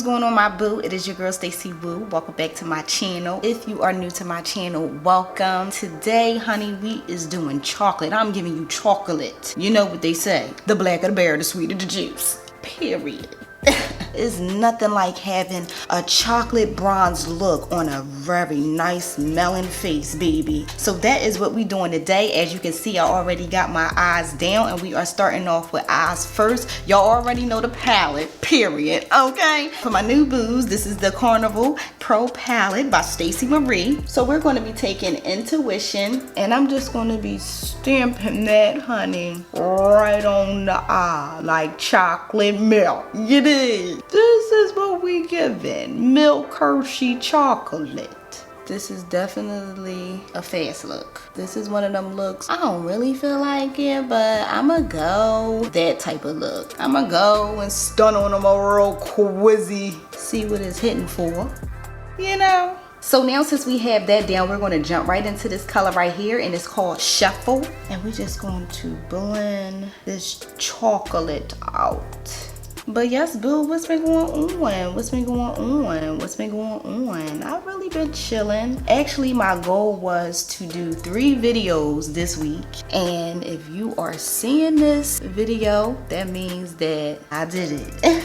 what's going on, my boo? It is your girl STACIEWO. Welcome back to my channel. If you are new to my channel, welcome. Today, honey, we is doing chocolate. I'm giving you chocolate. You know what they say, the blacker the berry, the sweeter the juice. Period. It's nothing like having a chocolate bronze look on a very nice melon face, baby. So that is what we doing today. As you can see, I already got my eyes down and we are starting off with eyes first. Y'all already know the palette, period, okay? For my new boos, this is the Carnival Pro Palette by Stacey Marie. So we're going to be taking Intuition and I'm just going to be stamping that, honey, right on the eye like chocolate milk. You dig? This is what we giving. Milk Hershey chocolate. This is definitely a fast look. This is one of them looks, I don't really feel like it, but I'ma go that type of look. I'ma go and stun on them a real quizzy. See what it's hitting for, you know? So now since we have that down, we're gonna jump right into this color right here and it's called Shuffle. And we're just going to blend this chocolate out. But yes, boo, what's been going on? What's been going on? What's been going on? I've really been chilling. Actually, my goal was to do 3 videos this week. And if you are seeing this video, that means that I did it.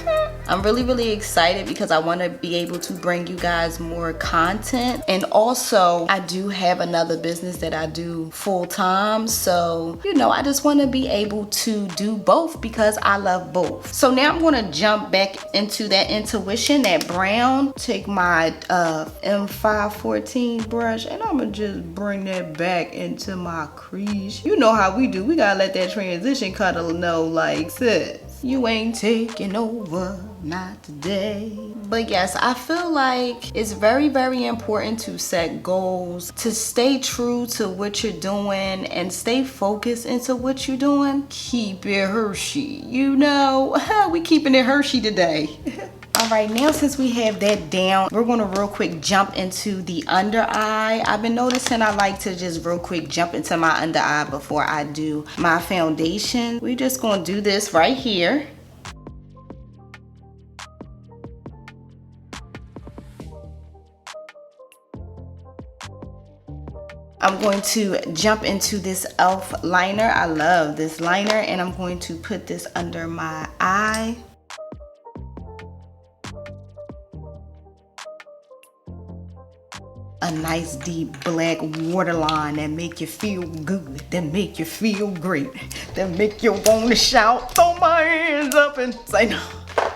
I'm really excited because I want to be able to bring you guys more content. And also, I do have another business that I do full time. So, you know, I just want to be able to do both because I love both. So now I'm going to jump back into that Intuition, that brown. Take my M514 brush and I'm going to just bring that back into my crease. You know how we do. We got to let that transition cuddle know, like, sis, you ain't taking over, not today. But yes, I feel like it's very important to set goals, to stay true to what you're doing and stay focused into what you're doing. Keep it Hershey, you know. We keeping it Hershey today. All right, now since we have that down, we're gonna real quick jump into the under eye. I've been noticing I like to just real quick jump into my under eye before I do my foundation. We're just gonna do this right here. I'm going to jump into this e.l.f. liner. I love this liner and I'm going to put this under my eye. A nice deep black waterline that make you feel good, that make you feel great, that make you want to shout, throw my hands up and say no.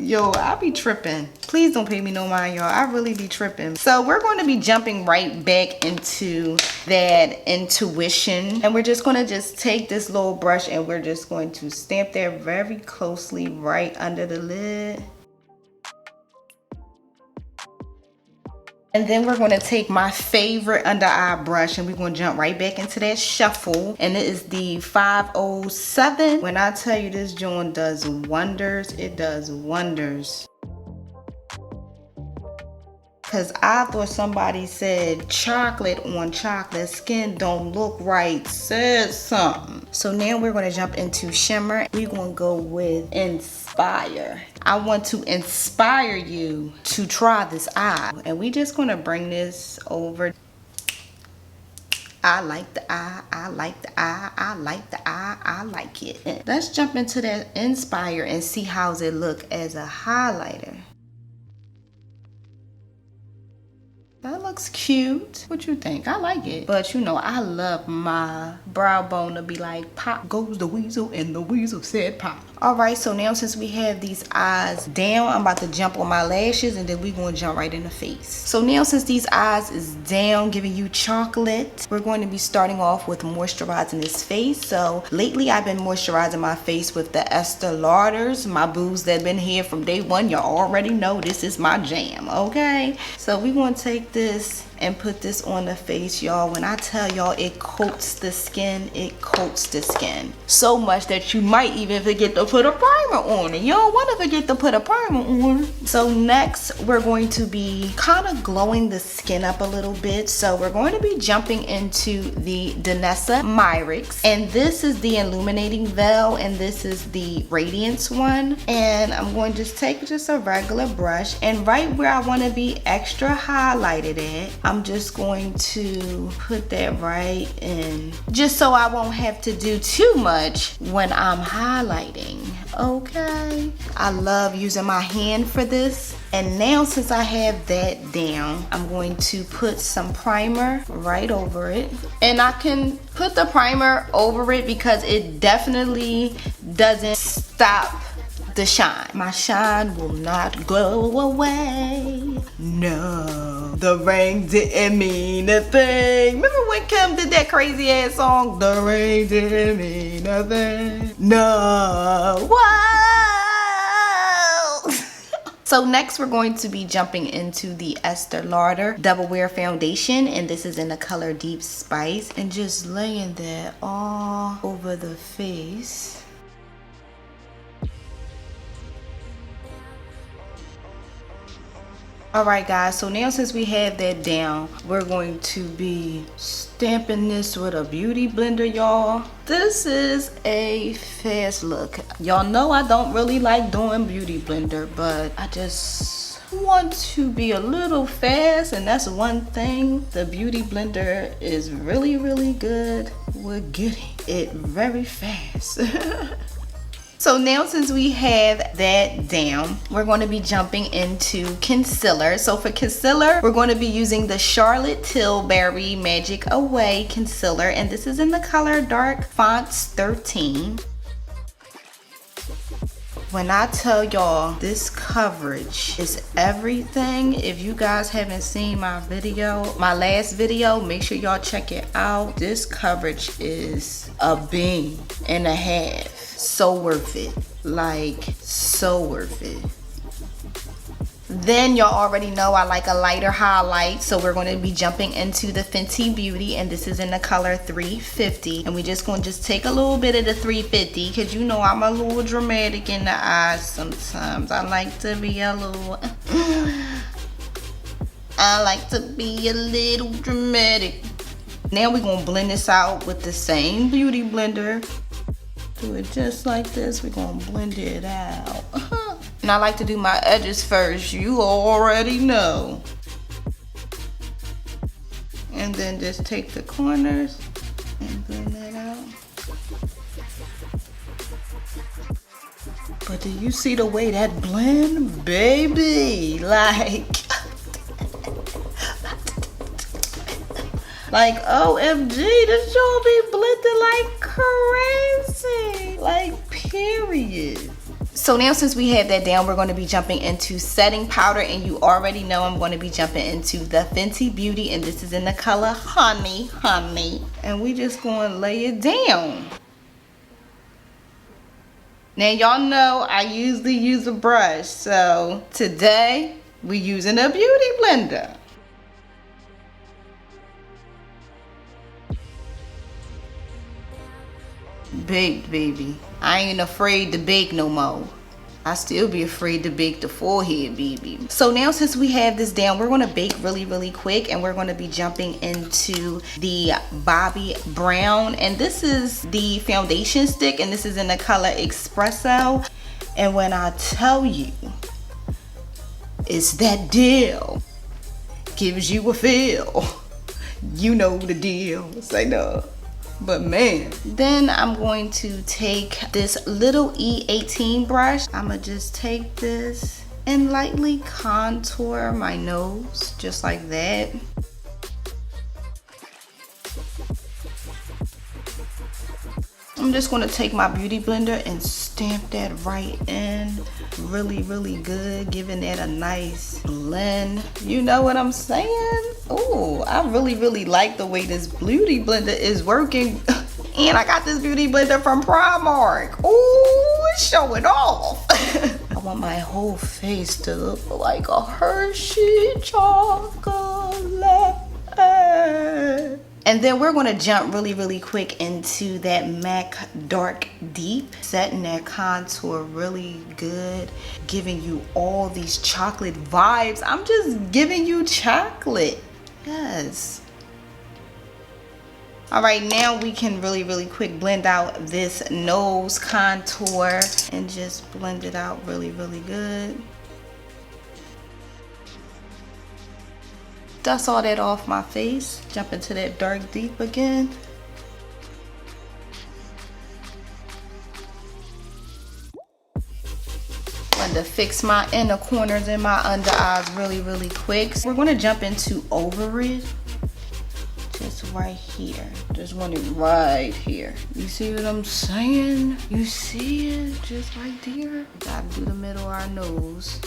Yo, I be tripping. Please don't pay me no mind, y'all. I really be tripping. So we're going to be jumping right back into that Intuition. And we're just going to just take this little brush and we're just going to stamp that very closely right under the lid. And then we're going to take my favorite under eye brush and we're going to jump right back into that Shuffle. And it is the 507. When I tell you this joint does wonders, it does wonders. Because I thought somebody said chocolate on chocolate, skin don't look right, said something. So now we're going to jump into shimmer. We're going to go with Inspire. I want to inspire you to try this eye. And we just going to bring this over. I like the eye, I like the eye, I like the eye, I like it. Let's jump into that Inspire and see how it look as a highlighter. That looks cute. What you think? I like it. But you know, I love my brow bone to be like, pop goes the weasel and the weasel said pop. All right, so now since we have these eyes down, I'm about to jump on my lashes and then we're going to jump right in the face. So now since these eyes is down, giving you chocolate, we're going to be starting off with moisturizing this face. So lately I've been moisturizing my face with the Estee Lauders. My boos that been here from day one, you already know this is my jam, okay? So we're going to take this and put this on the face, y'all. When I tell y'all, it coats the skin, it coats the skin so much that you might even forget to put a primer on it. You don't want to forget to put a primer on. So next, we're going to be kind of glowing the skin up a little bit. So we're going to be jumping into the Danessa Myricks, and this is the illuminating veil, and this is the radiance one. And I'm going to just take just a regular brush, and right where I want to be extra highlighted at, I'm just going to put that right in, just so I won't have to do too much when I'm highlighting. Okay, I love using my hand for this. And now, since I have that down, I'm going to put some primer right over it. And I can put the primer over it because it definitely doesn't stop the shine. My shine will not go away. No, the rain didn't mean a thing. Remember when Kim did that crazy ass song? The rain didn't mean a thing. No, whoa. So next, we're going to be jumping into the Estee Lauder Double Wear Foundation, and this is in the color Deep Spice, and just laying that all over the face. Alright guys, so now since we have that down, we're going to be stamping this with a beauty blender, y'all. This is a fast look. Y'all know I don't really like doing beauty blender, but I just want to be a little fast, and that's one thing the beauty blender is really, really good with getting it very fast. So now, since we have that down, we're going to be jumping into concealer. So for concealer, we're going to be using the Charlotte Tilbury Magic Away concealer, and this is in the color Dark Fonce 13. When I tell y'all, this coverage is everything. If you guys haven't seen my video, my last video, make sure y'all check it out. This coverage is a beam and a half. So worth it. Like, so worth it. Then y'all already know I like a lighter highlight, so we're going to be jumping into the Fenty Beauty, and this is in the color 350. And we just going to just take a little bit of the 350, because you know I'm a little dramatic in the eyes sometimes. I like to be a little dramatic. Now we're going to blend this out with the same beauty blender. Do it just like this. We're going to blend it out. And I like to do my edges first. You already know. And then just take the corners and blend that out. But do you see the way that blend, baby? Like OMG, this show be blending like crazy. Like, period. So now, since we have that down, we're going to be jumping into setting powder, and you already know I'm going to be jumping into the Fenty Beauty, and this is in the color Honey. And we just going to lay it down. Now y'all know I usually use a brush, so today we using a beauty blender. Baked, baby. I ain't afraid to bake no more. I still be afraid to bake the forehead, baby. So now, since we have this down, we're gonna bake really, really quick, and we're gonna be jumping into the Bobbi Brown, and this is the foundation stick, and this is in the color Expresso. And when I tell you, it's that deal, gives you a feel, you know the deal. Say no. But man, then I'm going to take this little E18 brush. I'm gonna just take this and lightly contour my nose, just like that. I'm just gonna take my beauty blender and stamp that right in really, really good, giving that a nice blend. You know what I'm saying? Oh, I really, really like the way this beauty blender is working. And I got this beauty blender from Primark. Oh, it's showing off. I want my whole face to look like a Hershey chocolate. And then we're going to jump really quick into that MAC Dark Deep, setting that contour really good, giving you all these chocolate vibes. I'm just giving you chocolate. Yes. All right, now we can really quick blend out this nose contour and just blend it out really good. Dust all that off my face. Jump into that dark deep again. Want to fix my inner corners and my under eyes really quick. So we're going to jump into over it. Just right here. Just want it right here. You see what I'm saying? You see it? Just right there. Gotta do the middle of our nose.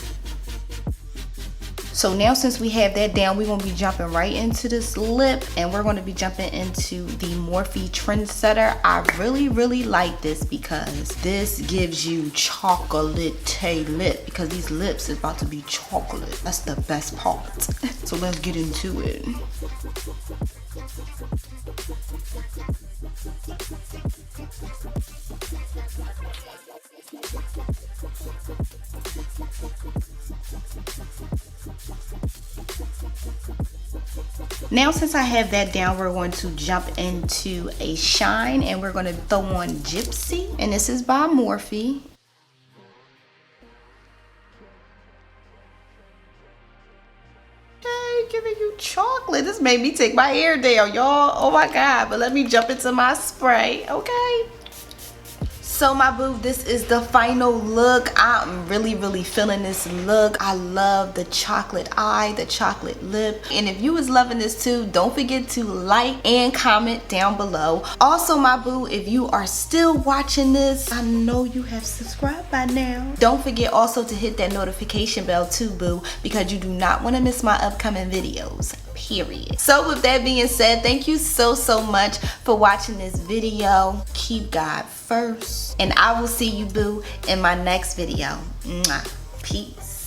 So now since we have that down, we're going to be jumping right into this lip, and we're going to be jumping into the Morphe Trendsetter. I really like this because this gives you chocolate lip, because these lips is about to be chocolate. That's the best part. So let's get into it. Now since I have that down, we're going to jump into a shine, and we're going to throw on Gypsy, and this is by Morphe. Hey, giving you chocolate. This made me take my hair down, y'all. Oh my God, but let me jump into my spray, okay? So my boo, this is the final look. I'm really feeling this look. I love the chocolate eye, the chocolate lip. And if you was loving this too, don't forget to like and comment down below. Also my boo, if you are still watching this, I know you have subscribed by now. Don't forget also to hit that notification bell too, boo, because you do not want to miss my upcoming videos. Period. So with that being said, thank you so much for watching this video. Keep God first, and I will see you, boo, in my next video. Mwah. Peace.